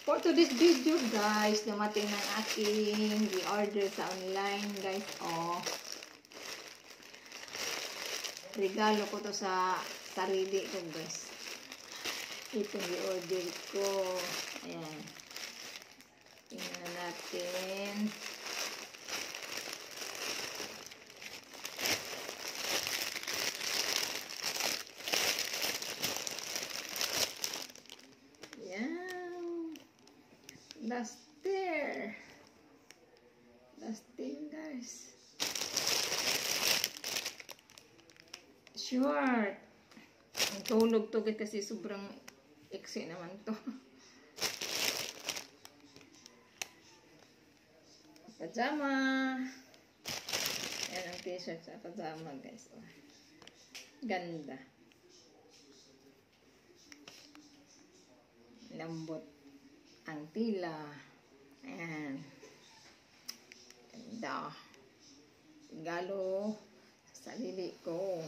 For today's video guys, dumating ng aking i-order sa online guys. Oh, regalo ko to sa sarili ko guys. Itong i-order ko. Ayan. Tingnan natin. Duster. Dusting guys. Short. Ang tulog to kasi sobrang iksi naman to. Pajama. Yan ang t-shirt sa pajama guys. Oh. Ganda. Lambot ang tila. Ayan. Ganda. Regalo sa sarili ko.